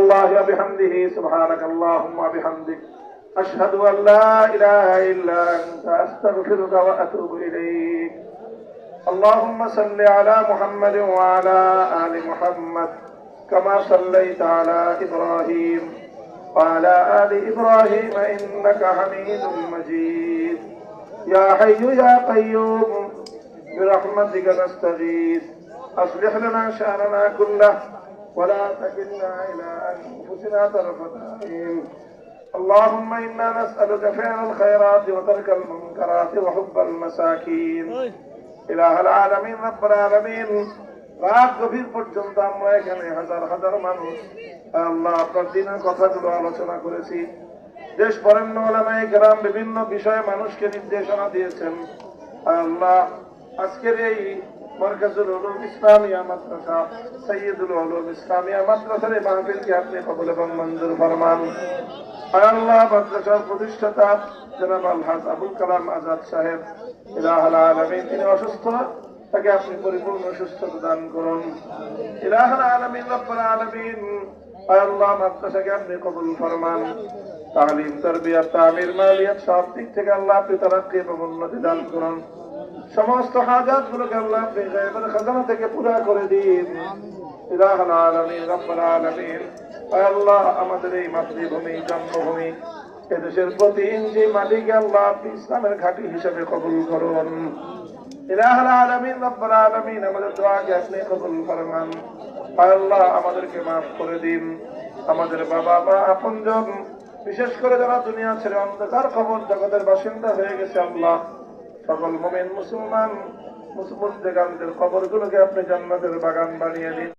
الله وبحمده سبحانك اللهم وبحمدك أشهد أن لا إله إلا أنت أستغفرك وأتوب إليك اللهم صل على محمد وعلى آل محمد كما صليت على إبراهيم وعلى آل إبراهيم إنك حميد مجيد يا حي يا قيوم برحمتك نستغيث أصلح لنا شأننا كله ولا تكلنا إلى أنفسنا طرفة عين اللهم إنا نسألك فعل الخيرات وترك المنكرات وحب المساكين إله العالمين رب العالمين রাত গভীর পর্যন্ত আমরা এখানে হাজার হাজার মানুষ আল্লাহ আপনার দিনের কথাগুলো আলোচনা করেছি। দেশ বরেণ্য উলামায়ে কেরাম বিভিন্ন বিষয়ে মানুষকে নির্দেশনা দিয়েছেন। আল্লাহ আজকের এই মারকাজুল উলুম ইসলামিয়া মাদ্রাসা সাইয়্যিদুল উলুম ইসলামিয়া মাদ্রাসার এই মাহফিলকে আপনি কবুল এবং মঞ্জুর ফরমান। আল্লাহ মাদ্রাসার প্রতিষ্ঠাতা জনাব আলহাজ আবুল কালাম আজাদ সাহেব ইলাহুল আলামিন তিনি অসুস্থ, তাকে আপনি পরিপূর্ণ সুস্থতা দান করুন। ইলাহুল আলামিন রব্বুল আলামিন আল্লাহ মাদ্রাসাকে আপনি কবুল ফরমান। তালিম তারবিয়াত তামির মালিয়াত সব দিক থেকে আল্লাহ আপনি তারাক্কি এবং উন্নতি দান করুন। সমস্ত হাজাত গুলোকে আল্লাহ আপনি গায়বের খাজানা থেকে পুরা করে দিন। ইলাহুল আলামিন রব্বুল আলামিন আল্লাহ আমাদের এই মাতৃভূমি জন্মভূমি এদেশের প্রতি ইঞ্চি মালিক আল্লাহ আপনি ইসলামের ঘাঁটি হিসেবে কবুল করুন। ইলাহুল আলামিন রব্বুল আলামিন আমাদের দোয়াকে আপনি কবুল ফরমান। আল্লাহ আমাদেরকে মাফ করে দিন। আমাদের বাবা মা আপনজন বিশেষ করে যারা দুনিয়া ছেড়ে অন্ধকার কবর জগতের বাসিন্দা হয়ে গেছে আল্লাহ সকল মুমিন মুসলমান মুসলিমদের কবরগুলোকে আপনি জান্নাতের বাগান বানিয়ে দিন।